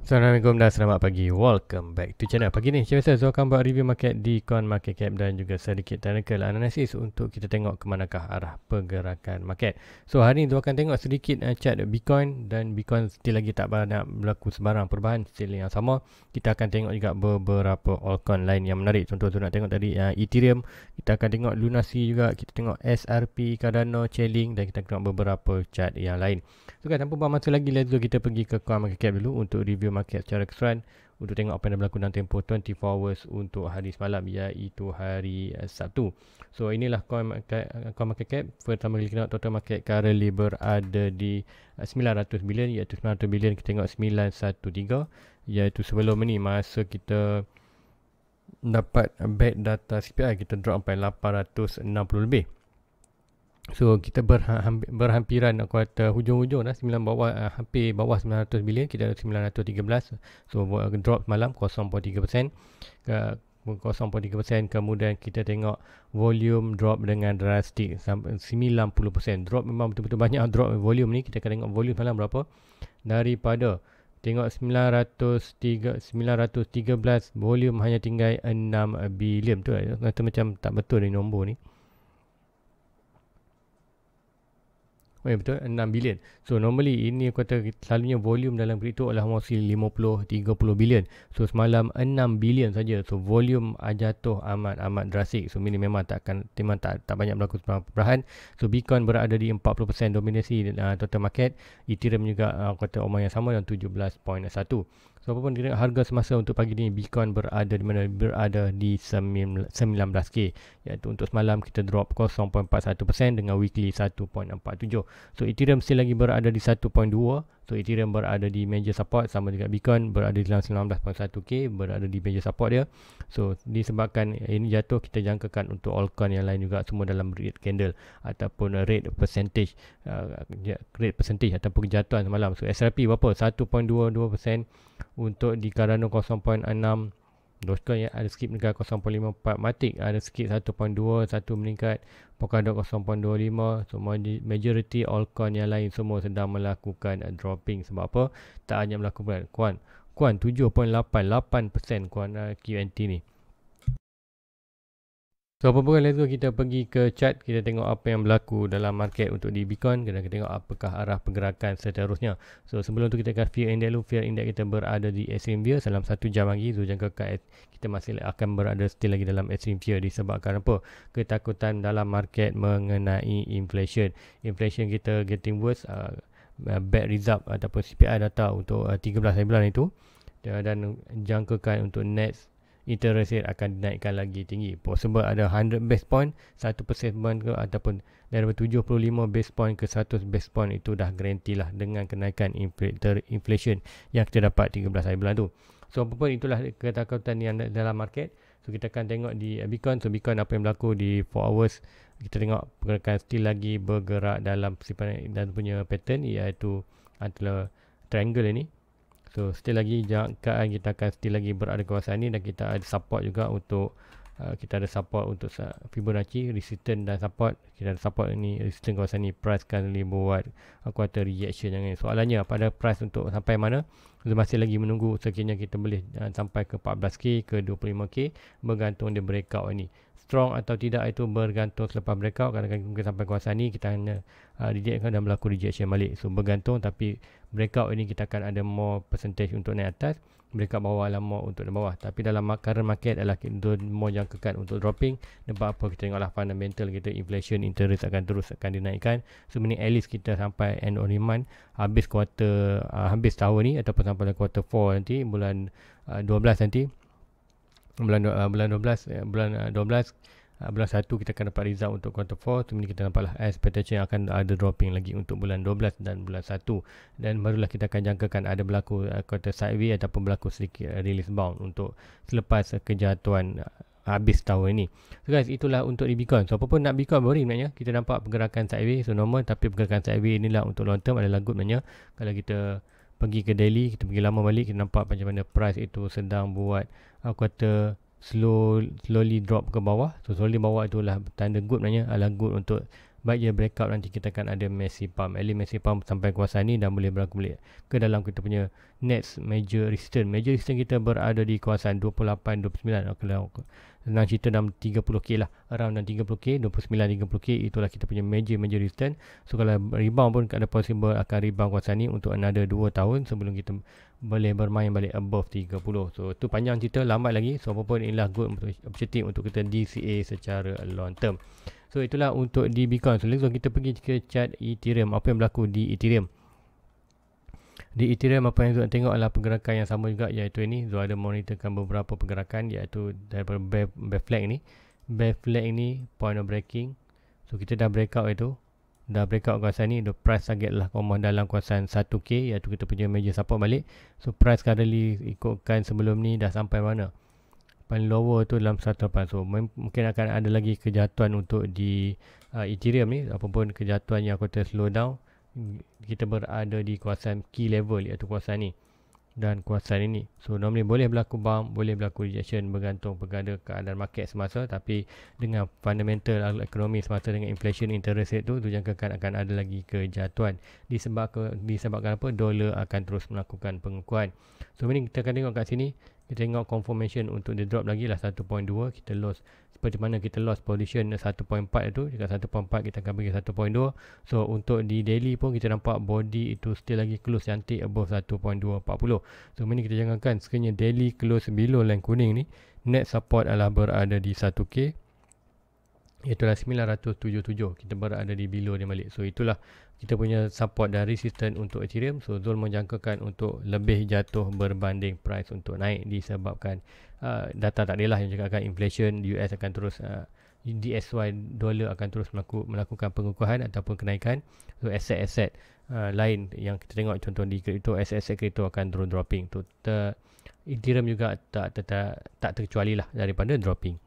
Assalamualaikum dan selamat pagi. Welcome back to channel. Pagi ni macam biasa Zul akan buat review market di coin market cap dan juga sedikit technical analysis untuk kita tengok ke manakah arah pergerakan market. So hari ni Zul akan tengok sedikit chart Bitcoin, dan Bitcoin still lagi tak banyak berlaku sebarang perubahan, still yang sama. Kita akan tengok juga beberapa altcoin lain yang menarik. Contoh tu nak tengok tadi Ethereum, kita akan tengok Lunacy juga, kita tengok SRP, Cardano, Chainlink, dan kita tengok beberapa chart yang lain. So kan, tanpa buang masa lagi, let's go kita pergi ke coin market cap dulu untuk review market secara keseluruhan, untuk tengok apa yang berlaku dalam tempoh 24 hours untuk hari semalam, iaitu hari Sabtu. So inilah coin market cap. Pertama kali kita tengok total market currently berada di 900 bilion, iaitu 900 bilion. Kita tengok 913, iaitu sebelum ni masa kita dapat back data CPI, kita drop sampai 860 lebih. So kita berhampiran kuartal hujung-hujung dah 9 bawah, hampir bawah 900 bilion, kita ada 913. So drop malam 0.3%, 0.3%. Kemudian kita tengok volume drop dengan drastik sampai 90%. Drop memang betul-betul banyak drop volume ni. Kita akan tengok volume malam berapa. Daripada tengok 913 volume hanya tinggal 6 bilion. Betul tak? Macam tak betul ni nombor ni. Oh ya, betul, 6 bilion. So normally ini kata selalunya volume dalam kripto adalah mostly 50-30 bilion. So semalam 6 bilion saja. So volume jatuh amat drastik. So ini memang tak banyak berlaku perubahan. So Bitcoin berada di 40% dominasi total market. Ethereum juga kata omong yang sama yang 17.1. So apapun kita harga semasa untuk pagi ni, Bitcoin berada di mana? Berada di 19k, iaitu untuk semalam kita drop 0.41% dengan weekly 1.47. So Ethereum still lagi berada di 1.2. So Ethereum berada di major support, sama juga Bitcoin berada di dalam 19.1k, berada di major support dia. So disebabkan ini jatuh, kita jangkakan untuk altcoin yang lain juga semua dalam red candle ataupun rate percentage ataupun kejatuhan semalam. So SRP berapa? 1.22%, untuk di Cardano 0.6, Dogecoin ya, ada sikit meningkat 0.54, Matic ada sikit 1.2, satu meningkat, Polkadot 0.25. So majority altcoin yang lain semua sedang melakukan dropping. Sebab apa? Tak hanya melakukan Kuan 7.88% Kuan QNT ni. So apa pun, let's go kita pergi ke chart. Kita tengok apa yang berlaku dalam market untuk di Bitcoin. Kita tengok apakah arah pergerakan seterusnya. So sebelum tu kita akan fear index dulu. Fear index kita berada di extreme fear dalam 1 jam lagi. So jangkakan kita masih akan berada still lagi dalam extreme fear. Disebabkan apa? Ketakutan dalam market mengenai inflation. Inflation kita getting worse. Bad result ataupun CPI data untuk 13 bulan itu. Dan jangkakan untuk next interest rate akan dinaikkan lagi tinggi. Possible ada 100 base point, 1% ke, ataupun daripada 75 base point ke 100 base point. Itu dah garanti lah dengan kenaikan inflation yang kita dapat 13 hari bulan tu. So apapun itulah ketakutan yang dalam market. So kita akan tengok di Bitcoin. So Bitcoin apa yang berlaku di 4 hours. Kita tengok pergerakan still lagi bergerak dalam dan punya pattern, iaitu antara triangle ini. So still lagi jangkaan kita akan still lagi berada di kawasan ni, dan kita ada support juga untuk kita ada support untuk Fibonacci, resistance dan support. Kita ada support ini, resistance kawasan ni, price kan buat quarter reaction yang ni. Soalannya pada price untuk sampai mana? Kita masih lagi menunggu. Sekiranya kita boleh sampai ke 14k ke 25k, bergantung dia breakout ini. Strong atau tidak itu bergantung selepas breakout. Kadang-kadang mungkin sampai kawasan ni kita hanya reject dan berlaku rejection balik. So bergantung, tapi breakout ini kita akan ada more percentage untuk naik atas, breakout bawah lah more untuk naik bawah. Tapi dalam current market adalah kita more jangkakan untuk dropping. Sebab apa? Kita tengoklah fundamental kita, inflation, interest akan dinaikkan. So ini at least kita sampai end of the month, habis quarter habis tahun ni, ataupun sampai quarter 4 nanti, bulan 12 nanti, bulan 1 kita akan dapat result untuk quarter 4. Kemudian kita nampaklah expectation akan ada dropping lagi untuk bulan 12 dan bulan 1, dan barulah kita akan jangkakan ada berlaku quarter sideways ataupun berlaku sedikit release bound untuk selepas kejatuhan habis tahun ini. So guys, itulah untuk di Bitcoin. So apapun nak Bitcoin boring sebenarnya, kita nampak pergerakan sideways, so normal. Tapi pergerakan sideways inilah untuk long term adalah good sebenarnya. Kalau kita pergi ke daily, kita pergi lama balik, kita nampak macam mana price itu sedang buat slowly drop ke bawah. So slowly bawah itulah tanda good sebenarnya, adalah good untuk baik dia breakout nanti kita akan ada massive pump, early massive pump sampai kawasan ni dan boleh berlaku balik ke dalam kita punya next major resistance kita berada di kawasan 28-29. Kalau senang cerita dalam 30k lah, around dalam 30k, 29-30k itulah kita punya major resistance. So kalau rebound pun ada possible akan rebound kawasan ni untuk another 2 tahun sebelum kita boleh bermain balik above 30. So tu panjang cerita, lambat lagi. So apapun inilah good opportunity untuk kita DCA secara long term. So itulah untuk di Bitcoin. So kita pergi ke chart Ethereum. Apa yang berlaku di Ethereum? Di Ethereum apa yang Zul tengok adalah pergerakan yang sama juga, iaitu ini Zul ada monitorkan beberapa pergerakan, iaitu daripada bear flag ni. Bear flag ni point of breaking. So kita dah breakout itu. Dah breakout kawasan ni. The price target lah dalam kawasan 1k, iaitu kita punya major support balik. So price currently ikutkan sebelum ni dah sampai mana? Paling lower tu dalam 108. So mungkin akan ada lagi kejatuhan untuk di Ethereum ni. Apapun kejatuhan yang kata slow down, kita berada di kawasan key level, iaitu kawasan ni dan kawasan ini. So normally boleh berlaku bump, boleh berlaku rejection, bergantung kepada keadaan market semasa. Tapi dengan fundamental ekonomi semasa dengan inflation interest rate tu jangkakan akan ada lagi kejatuhan disebabkan apa? Dolar akan terus melakukan pengukuhan. So ini kita akan tengok kat sini, kita tengok confirmation untuk dia drop lagi lah 1.2. Kita loss seperti mana kita loss position 1.4 itu, dekat 1.4 kita akan pergi 1.2. So untuk di daily pun kita nampak body itu still lagi close cantik above 1.240. So ini kita jangankan sekiranya daily close below line kuning ni, net support adalah berada di 1k, itulah 977. Kita berada di below dia balik. So itulah kita punya support dan resistance untuk Ethereum. So Zul menjangkakan untuk lebih jatuh berbanding price untuk naik disebabkan data tak adalah yang cakapkan inflation US akan terus DXY dolar akan terus melakukan pengukuhan ataupun kenaikan. So aset-aset lain yang kita tengok contoh di kripto, aset-aset kripto akan terus dropping. Tu Ethereum juga tak terkecuali lah daripada dropping.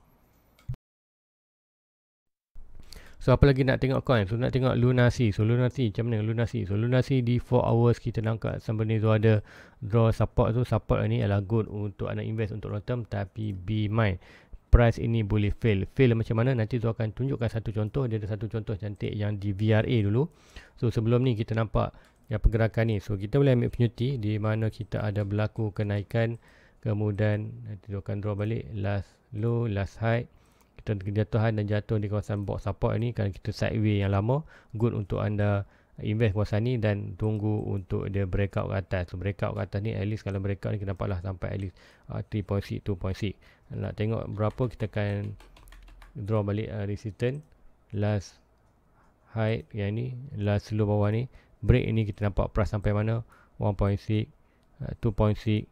So apa lagi nak tengok coin? So nak tengok Lunasi. So Lunasi macam mana Lunasi? So Lunasi di 4 hours kita nampak sampai ni so ada draw support tu. Support ni adalah good untuk anda invest untuk long term, tapi be mind price ini boleh fail. Fail macam mana? Nanti tu akan tunjukkan satu contoh. Dia ada satu contoh cantik yang di VRA dulu. So sebelum ni kita nampak yang pergerakan ni. So kita boleh ambil opportunity di mana kita ada berlaku kenaikan, kemudian nanti tu akan draw balik last low, last high. Kita kejatuhan dan jatuh di kawasan box support ni. Kalau kita sideway yang lama, good untuk anda invest kawasan ni dan tunggu untuk dia breakout ke atas. So breakout ke atas ni, at least kalau breakout ni kita nampaklah sampai at least 3.6, 2.6. Nak tengok berapa, kita akan draw balik resistance last high yang ni, last low bawah ni. Break ini kita nampak price sampai mana? 1.6, 2.6,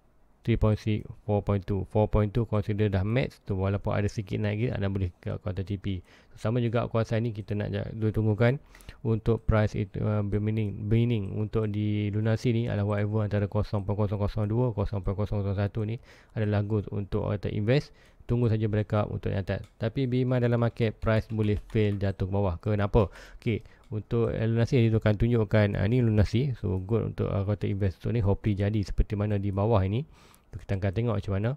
3.6, 4.2. 4.2 consider dah max tu, walaupun ada sikit naik anda boleh ke kuartal TP. Sama juga kawasan ni kita nak tunggukan untuk price itu beginning untuk di Lunasi ni adalah whatever antara 0.002 0.001 ni adalah good untuk kita invest. Tunggu saja breakout untuk yang atas. Tapi bima dalam market price boleh fail jatuh ke bawah. Kenapa? Okey, untuk Lunasi itu akan tunjukkan ni Lunasi. So good untuk kita invest. So ni hopefully jadi seperti mana di bawah ini. Kita akan tengok macam mana.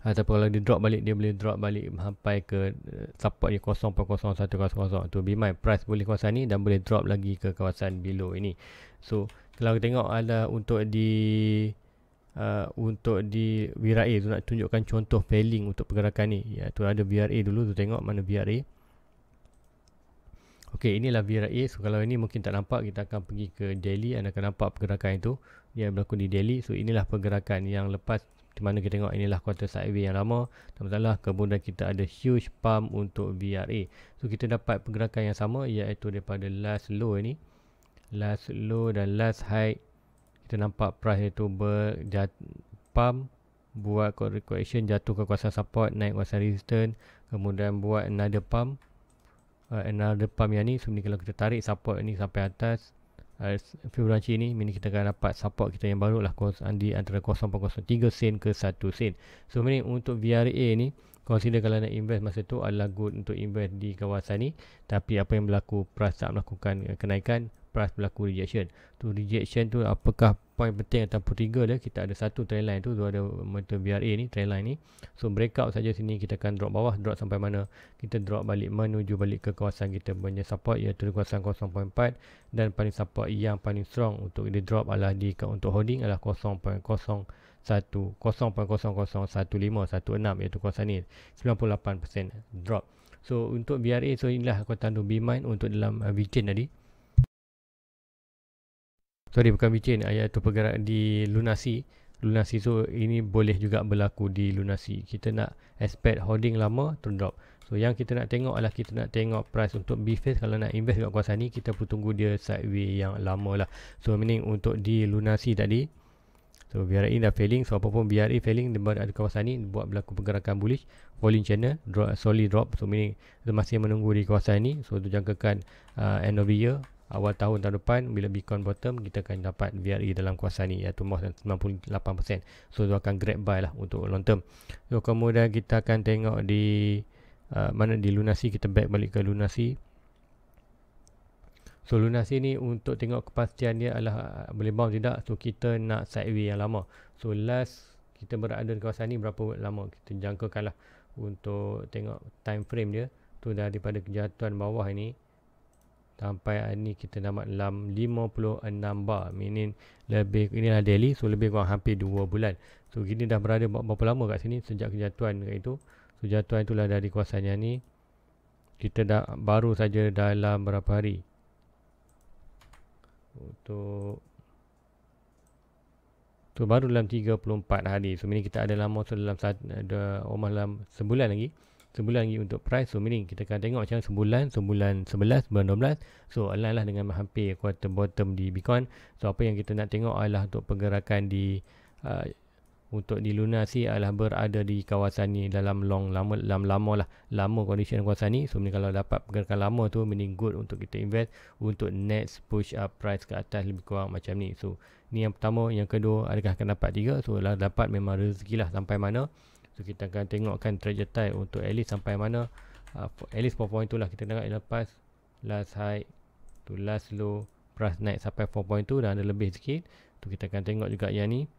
Ataupun kalau dia drop balik, dia boleh drop balik sampai ke support dia 0.0100. Tu be mind price boleh kawasan ni dan boleh drop lagi ke kawasan below ini. So kalau kita tengok ada untuk di VRA tu nak tunjukkan contoh failing untuk pergerakan ni. Ya, tu ada VRA dulu tu, tengok mana VRA. Okey, inilah VRA. So kalau ini mungkin tak nampak, kita akan pergi ke daily. Anda akan nampak pergerakan itu dia berlaku di daily. So inilah pergerakan yang lepas, di mana kita tengok inilah quarter sideway yang lama. Tak masalah. Kemudian kita ada huge pump untuk VRA. So kita dapat pergerakan yang sama, iaitu daripada last low ini, last low dan last high. Kita nampak price itu pump, buat correction, jatuh ke kawasan support, naik kawasan resistance, kemudian buat another pump yang ni. Sebenarnya kalau kita tarik support ni sampai atas Fibonacci ni, ini kita akan dapat support kita yang baru lah di antara 0.03 sen ke 1 sen. So ini untuk VRA ni, consider kalau nak invest masa tu adalah good untuk invest di kawasan ni. Tapi apa yang berlaku, price tak melakukan kenaikan, price berlaku rejection. Tu rejection tu apakah point penting ataupun trigger dia? Kita ada satu trend line tu ada motor VRA ni, trend line ni. So breakout saja sini kita akan drop bawah, drop sampai mana? Kita drop balik menuju balik ke kawasan kita punya support, iaitu kawasan 0.4, dan paling support yang paling strong untuk dia drop adalah untuk holding adalah 0.001 0.001516, iaitu kawasan ni 98% drop. So untuk VRA, so inilah kekuatan tu. Be mind untuk dalam VChain tadi. Sorry, bukan VChain, iaitu pergerakan di lunasi. Lunasi, so ini boleh juga berlaku di lunasi. Kita nak expect holding lama to drop. So yang kita nak tengok adalah kita nak tengok price untuk B-phase. Kalau nak invest kat kawasan ni, kita perlu tunggu dia sideway yang lama lah. So meaning untuk di lunasi tadi, so VRA dah failing. So apapun VRA failing, dia ada kawasan ni buat berlaku pergerakan bullish, falling channel, solid drop. So meaning kita masih menunggu di kawasan ni. So tu jangkakan end of the year, awal tahun depan, bila Bitcoin bottom, kita akan dapat VRA dalam kawasan ni, iaitu more than 98%. So tu akan grab buy lah untuk long term. So kemudian kita akan tengok di mana di lunasi, kita back balik ke lunasi. So lunasi ni untuk tengok kepastian dia adalah boleh bounce tidak. So kita nak sideway yang lama. So last kita berada di kawasan ni berapa lama, kita jangkakan lah untuk tengok time frame dia. Tu daripada kejatuhan bawah ini sampai ni kita dapat 56 bar, meaning lebih, inilah daily, so lebih kurang hampir 2 bulan. So gini dah berada berapa lama kat sini sejak kejatuhan kat itu. So jatuhan itulah dari kawasan yang ni. Kita dah baru saja dalam berapa hari untuk tu, baru dalam 34 hari. So meaning kita ada lama, so dalam ada dalam sebulan lagi untuk price. So meaning kita akan tengok macam sebulan 11, bulan 12. So align lah dengan hampir quarter bottom di Bitcoin. So apa yang kita nak tengok adalah untuk pergerakan di untuk di lunasi adalah berada di kawasan ni dalam lama lah, lama condition kawasan ni. So kalau dapat pergerakan lama tu, meaning good untuk kita invest untuk next push up price ke atas lebih kurang macam ni. So ni yang pertama. Yang kedua, adakah akan dapat 3? So lah dapat, memang rezeki lah sampai mana. So kita akan tengokkan trajectory untuk at least sampai mana, at least 4.2 lah. Kita tengok lepas last high to last low, price naik sampai 4.2 dan ada lebih sikit. Tu kita akan tengok juga yang ni,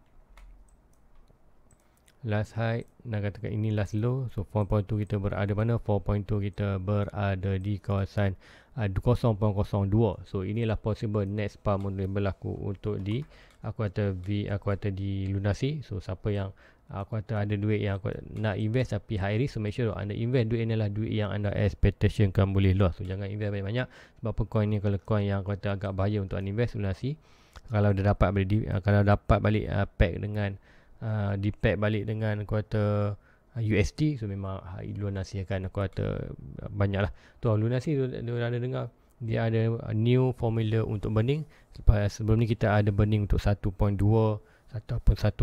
last high nak katakan ini last low. So 4.2 kita berada mana? 4.2 kita berada di kawasan 0.02. So inilah possible next pump boleh berlaku untuk di aku kata di lunasi. So siapa yang aku kata ada duit yang aku nak invest tapi high risk, so make sure anda invest duit ni adalah duit yang anda expectation kan boleh loss. So jangan invest banyak-banyak, sebab apa coin ni kalau coin yang aku kata agak bahaya untuk anda invest lunasi. Kalau dia dapat balik pack dengan di-pack balik dengan kuarter USD, so memang lunasi akan kuarter banyak lah. Tu lunasi tu ada dengar dia ada new formula untuk burning. Sebelum ni kita ada burning untuk 1.2 ataupun 1.5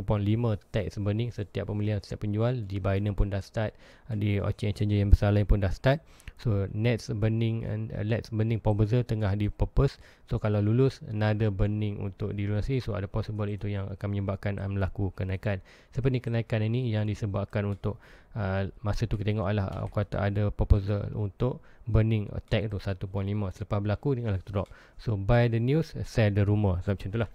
tax burning setiap pembelian, setiap penjual. Di Binance pun dah start, di exchange yang besar lain pun dah start. So next burning proposal tengah di propose. So kalau lulus another burning untuk di lunasi, so ada possible itu yang akan menyebabkan berlaku kenaikan. Seperti kenaikan ini yang disebabkan untuk masa tu kita tengok adalah kata ada proposal untuk burning attack tu 1.5. Selepas berlaku dengan drop. So buy the news, sell the rumor. So macam itulah.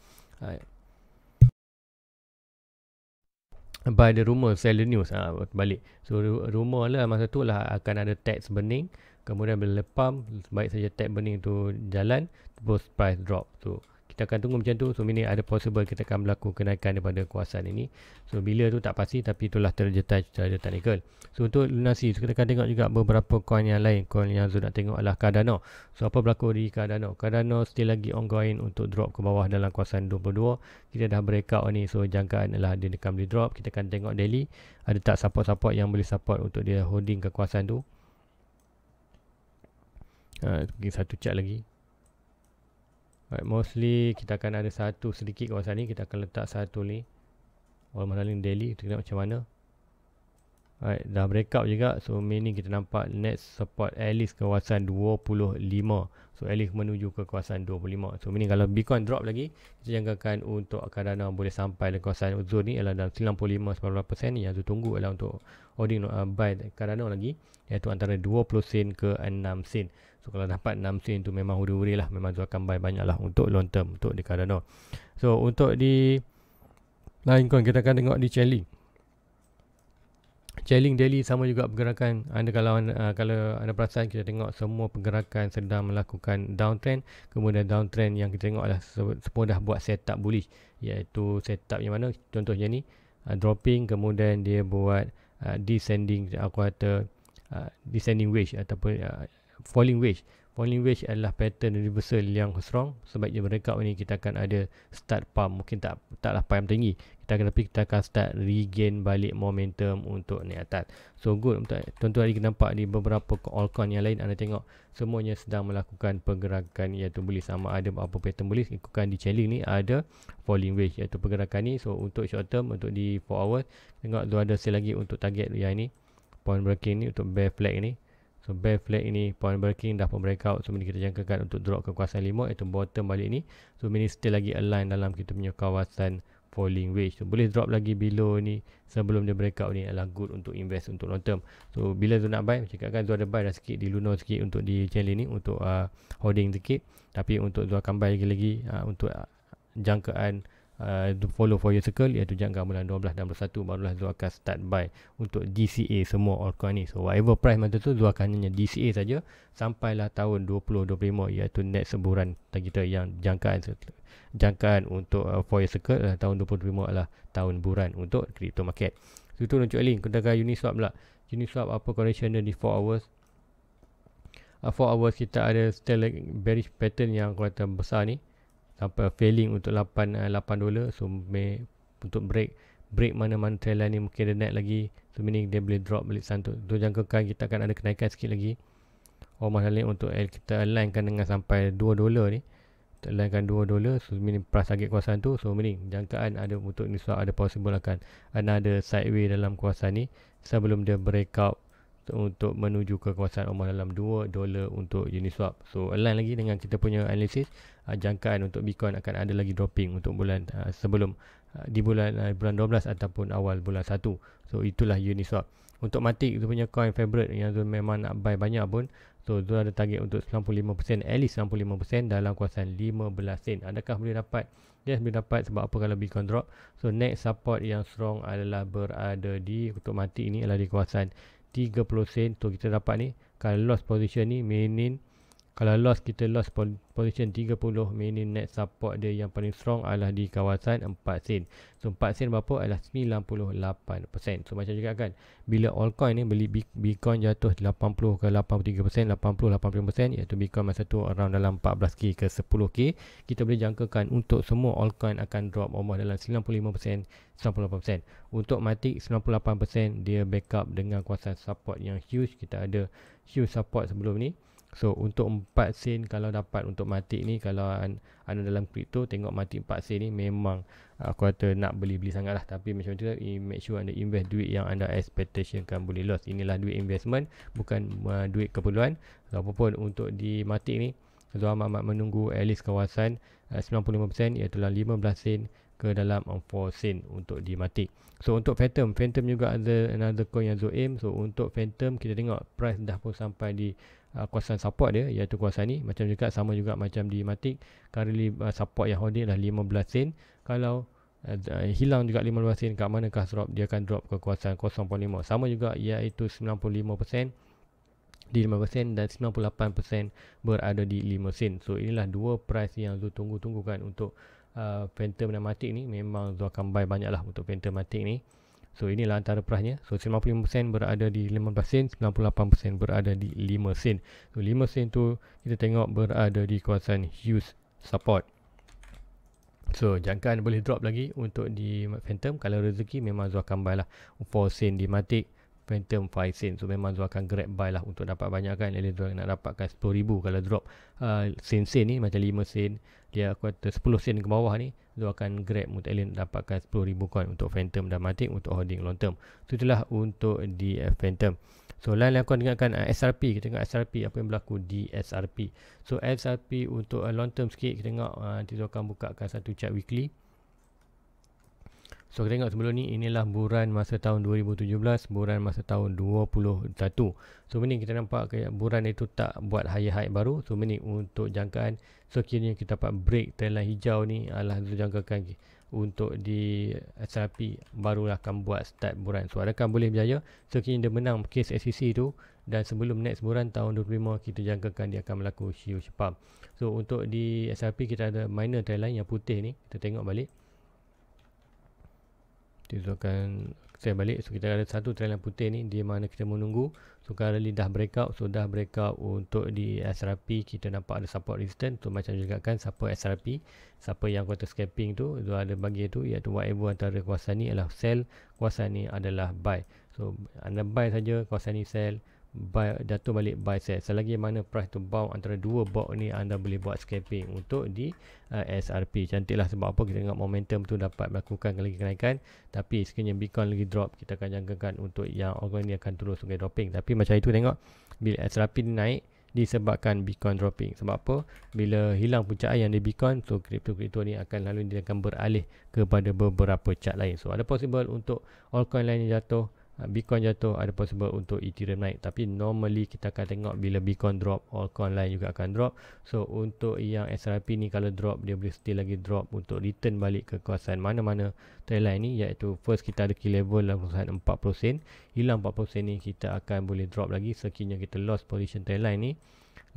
Buy the rumor, sell the news. Balik. So rumor lah masa tu lah akan ada tax burning. Kemudian bila pump, baik saja tax burning tu jalan, terus price drop. So kita akan tunggu macam tu. So meaning ada possible kita akan berlaku kenaikan daripada kawasan ini. So bila tu tak pasti, tapi itulah terjetai secara technical. So untuk lunasi, so kita akan tengok juga beberapa coin yang lain. Coin yang Zul nak tengok adalah Cardano. So apa berlaku di Cardano? Cardano still lagi ongoing untuk drop ke bawah dalam kawasan 22. Kita dah breakout ni, so jangkaan adalah dia akan boleh drop. Kita akan tengok daily, ada tak support-support yang boleh support untuk dia holding ke kawasan tu. Pergi satu chart lagi. Mostly kita akan ada satu sedikit kawasan ni. Kita akan letak satu ni, all modeling daily. Kita tengok macam mana. Alright, dah breakout juga. So meaning kita nampak next support at least kawasan 25. So at least menuju ke kawasan 25. So meaning kalau Bitcoin drop lagi, kita jangkakan untuk Cardano boleh sampai ke kawasan zone ni ialah dalam 95-90% yang tu tunggu adalah untuk holding buy Cardano lagi, iaitu antara 20 sen ke 6 sen. So kalau dapat 6 sen tu memang huri-huri lah, memang tu akan buy banyak lah untuk long term untuk di Cardano. So untuk di lain coin kita akan tengok di Chainlink. Chainlink daily sama juga pergerakan. Kalau anda perasan, kita tengok semua pergerakan sedang melakukan downtrend. Kemudian downtrend yang kita tengok adalah semua dah buat setup bullish, iaitu setup yang mana contohnya ni dropping, kemudian dia buat descending, aku kata descending wedge ataupun falling wedge. Falling wedge adalah pattern reversal yang strong. Sebab dia breakout ni kita akan ada start pump, mungkin taklah pump tinggi, tapi kita akan start regain balik momentum untuk naik atas. So good untuk tuan-tuan hari kita nampak di beberapa altcoin yang lain, anda tengok semuanya sedang melakukan pergerakan iaitu bullish. Sama ada apa pattern bullish ikutkan di Chainlink ni ada falling wedge iaitu pergerakan ni. So untuk short term, untuk di 4 hours, tengok tu ada sell lagi untuk target yang ni, point breaking ni untuk bear flag ni. So bear flag ini point breaking dah pun breakout. So ini kita jangkakan untuk drop ke kawasan 5 iaitu bottom balik ni. So ini still lagi align dalam kita punya kawasan falling wedge. So boleh drop lagi below ni sebelum dia breakout ni adalah good untuk invest untuk long term. So bila tu nak buy, cakapkan tu ada buy dah sikit di lunar sikit untuk di Chainlink ni untuk holding sikit. Tapi untuk tu akan buy lagi untuk jangkaan follow for your circle, iaitu jangka bulan 12 dan 21 barulah Zul akan start buy untuk DCA semua altcoin ni. So whatever price masa tu Zul akan hanya DCA saja sampailah tahun 2025, iaitu next sebulan kita yang jangkaan untuk for your circle adalah tahun 2025 adalah tahun buran untuk crypto market. So itu untuk link kita akan Uniswap pula. Uniswap apa correction dia di 4 hours. 4 hours kita ada still bearish pattern yang kata besar ni sampai failing untuk 8 dolar. So untuk break mana-mana trend line ni mungkin ada naik lagi. So meaning dia boleh drop balik santuk. Tu jangkakan kita akan ada kenaikan sikit lagi. Masalah untuk kita alignkan dengan sampai 2 dolar ni. Kita alignkan 2 dolar. So meaning price target kawasan tu. So meaning jangkaan ada untuk Uniswap ada possible akan ada sideway dalam kawasan ni sebelum dia breakout untuk menuju ke kawasan dalam 2 dolar untuk Uniswap. So align lagi dengan kita punya analisis, jangkaan untuk Bitcoin akan ada lagi dropping untuk bulan sebelum di bulan 12 ataupun awal bulan 1. So itulah Uniswap. Untuk Matic tu punya coin favorite yang tu memang nak buy banyak pun, so tu ada target untuk 95%, at least 95% dalam kawasan 15 sen. Adakah boleh dapat? Yes, boleh dapat. Sebab apa kalau Bitcoin drop? So next support yang strong adalah berada di untuk Matic ni adalah di kawasan 30 sen. So kita dapat ni, kalau loss position ni meaning kalau kita loss position 30, meaning net support dia yang paling strong adalah di kawasan 4 sen. So 4 sen berapa? Adalah 98%. So macam juga kan, bila altcoin ni beli Bitcoin jatuh 80 ke 83%, 80-85%, iaitu Bitcoin masa tu around dalam 14k ke 10k, kita boleh jangkakan untuk semua altcoin akan drop dalam 95%, 98%. Untuk Matic 98% dia backup dengan kawasan support yang huge. Kita ada huge support sebelum ni. So untuk 4 sen kalau dapat untuk Matic ni, kalau anda dalam kripto tengok Matic 4 sen ni memang aku kata nak beli-beli sangat lah. Tapi macam tu make sure anda invest duit yang anda expectation kan boleh loss. Inilah duit investment, bukan duit keperluan. Apapun untuk di Matic ni, Zul amat menunggu at least kawasan 95%, iaitu 15 sen ke dalam 4 sen untuk di Matic. So untuk Phantom juga ada another coin yang Zul aim. So untuk Phantom kita tengok price dah pun sampai di kawasan support dia, iaitu kawasan ni. Macam juga sama juga macam di Matic, currently support yang holding dah 15 sen. Kalau hilang juga 15 sen, kat manakah drop? Dia akan drop ke kawasan 0.5. Sama juga iaitu 95% di 5% dan 98% berada di 5 sen. So inilah dua price yang Zul tunggu kan untuk Phantom dan Matic ni. Memang Zul akan buy banyak lah untuk Phantom Matic ni. So inilah antara price-nya. So 95% berada di 15 sen, 98% berada di 5 sen. So 5 sen tu kita tengok berada di kawasan huge support. So jangkaan boleh drop lagi untuk di Phantom. Kalau rezeki memang Zul akan buy lah 4 sen di Matic, Phantom 5 sen. So memang Zul akan grab buy lah untuk dapat banyak kan. Lalu Zul nak dapatkan 10,000 kalau drop sen-sen ni macam 5 sen, dia kuartal 10 sen ke bawah ni, Zul akan grab untuk alien dapatkan 10,000 coin untuk Phantom dan Matic untuk holding long term. So itulah untuk di Phantom. So lain yang aku dengarkan SRP, kita tengok SRP apa yang berlaku di SRP. So SRP untuk long term sikit, kita tengok nanti Zul akan bukakan satu chart weekly. So kita tengok sebelum ni, inilah buran masa tahun 2017, buran masa tahun 2021. So ini kita nampak buran itu tak buat high baru. So ini untuk jangkaan. So kini kita dapat break trendline hijau ni adalah jangkakan untuk di SRP barulah akan buat start buran. So adakah boleh berjaya? So kini dia menang case SEC tu, dan sebelum next bulan tahun 25 kita jangkakan dia akan berlaku huge pump. So untuk di SRP kita ada minor trendline yang putih ni, kita tengok balik. Kita akan share balik. So kita ada satu trailer putih ni, di mana kita menunggu. So currently dah breakout. So dah breakout untuk di SRP, kita nampak ada support resistance. So macam juga kan siapa SRP, siapa yang kuartal scalping tu, so ada bagi tu, iaitu whatever antara kawasan ni adalah sell, kawasan ni adalah buy. So anda buy saja, kawasan ni sell, buy, jatuh balik buy sell. Selagi mana price tu bound antara dua box ni, anda boleh buat scalping untuk di SRP. Cantiklah, sebab apa? Kita tengok momentum tu dapat melakukan lagi kenaikan, tapi sekiranya Bitcoin lagi drop, kita akan jangkakan untuk yang organ ni akan terus sebagai dropping. Tapi macam itu tengok, bila SRP ni naik disebabkan Bitcoin dropping. Sebab apa? Bila hilang puncak yang di Bitcoin, so kripto ni akan lalu dia akan beralih kepada beberapa chart lain. So ada possible untuk altcoin lain yang jatuh, Bitcoin jatuh, ada possible untuk Ethereum naik. Tapi normally kita akan tengok bila Bitcoin drop, altcoin lain juga akan drop. So untuk yang SRP ni kalau drop, dia boleh still lagi drop untuk return balik ke kawasan mana-mana trendline ni, iaitu first kita ada key level dalam kawasan 40 sen. Hilang 40 sen ni, kita akan boleh drop lagi. Sekiranya kita lost position trendline ni,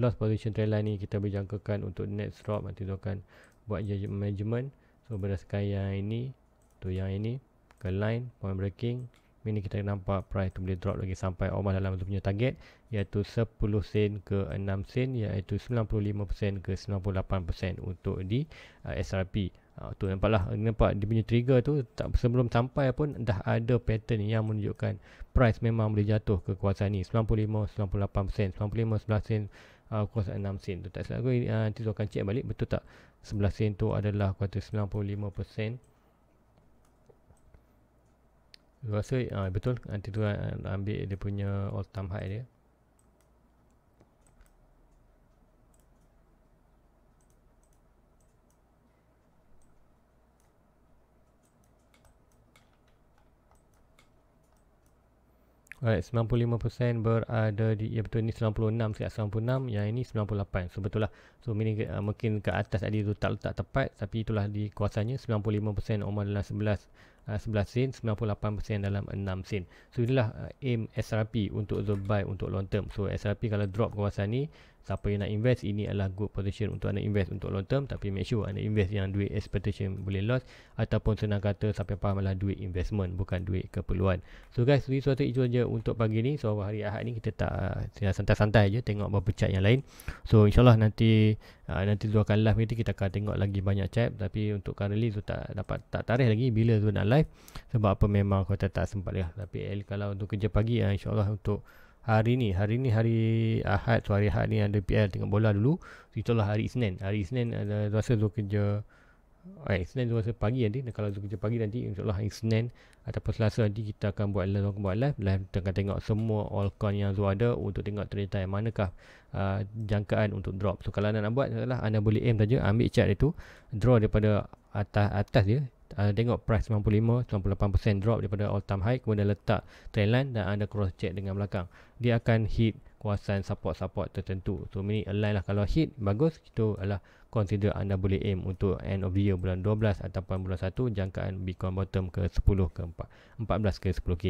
lost position trendline ni kita boleh jangkakan untuk next drop. Nanti tu akan buat management. So berdasarkan yang ini tu, yang ini ke line point breaking, ini kita nampak price tu boleh drop lagi sampai almost dalam tu punya target, iaitu 10 sen ke 6 sen, iaitu 95% ke 98% untuk di SRP. Tu nampaklah, nampak dia punya trigger tu tak, sebelum sampai pun dah ada pattern yang menunjukkan price memang boleh jatuh ke kawasan ni, 95, 98%, 95, 11 sen, kawasan 6 sen tu tak silap aku. Nanti tu akan check balik betul tak 11 sen tu adalah kuartal 95%. Rasa betul. Nanti tu ambil dia punya all time high dia. Alright, 95% berada di, ya betul, ni 96 siap 96, yang ini 98. So betul lah. So meaning mungkin ke atas tadi tu tak letak tepat, tapi itulah di kawasannya 95% omar dalam 11 sen, 98% dalam 6 sen. So inilah aim SRP untuk the buy untuk long term. So SRP kalau drop kawasan ni, siapa yang nak invest, ini adalah good position untuk anda invest untuk long term. Tapi make sure anda invest yang duit expectation boleh loss, ataupun senang kata sampai faham adalah duit investment, bukan duit keperluan. So guys, suatu itu saja untuk pagi ni. So hari Ahad ni kita tak santai-santai je tengok beberapa chart yang lain. So insyaAllah nanti Zul akan live nanti, kita akan tengok lagi banyak chart. Tapi untuk currently Zul tak tarikh lagi bila Zul nak live, sebab apa memang kau tak sempat lah. Tapi kalau untuk kerja pagi, insyaAllah untuk hari ni hari Ahad. So hari Ahad ni ada PL tengok bola dulu. So itulah hari Isnin ada rasa Zul kerja Isnin tu rasa pagi nanti. Dan kalau kerja pagi nanti, insyaAllah hari Isnin ataupun Selasa nanti kita akan buat live. Kita akan tengok semua altcoin yang Zul ada untuk tengok trend manakah jangkaan untuk drop. So kalau anda nak buat, anda boleh aim saja, ambil chart itu, draw daripada atas dia, tengok price 95-98% drop daripada all time high, kemudian letak trendline dan anda cross check dengan belakang, dia akan hit kawasan support tertentu. So ini align lah. Kalau hit bagus, itu adalah consider anda boleh aim untuk end of the year bulan 12 ataupun bulan 1, jangkaan Bitcoin bottom ke 10 ke 14 ke 10k.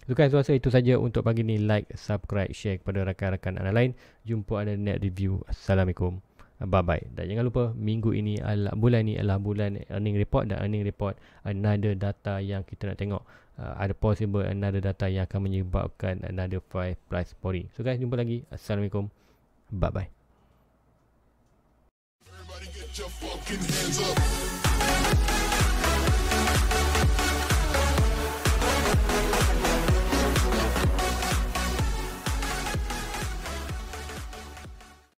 So guys, rasa itu saja untuk pagi ni. Like, subscribe, share kepada rakan-rakan anda lain. Jumpa anda net review. Assalamualaikum. Bye bye. Dan jangan lupa, minggu ini adalah bulan earning report, dan earning report another data yang kita nak tengok. Ada possible another data yang akan menyebabkan another price pouring. So guys, jumpa lagi. Assalamualaikum. Bye bye. Everybody get your fucking hands up.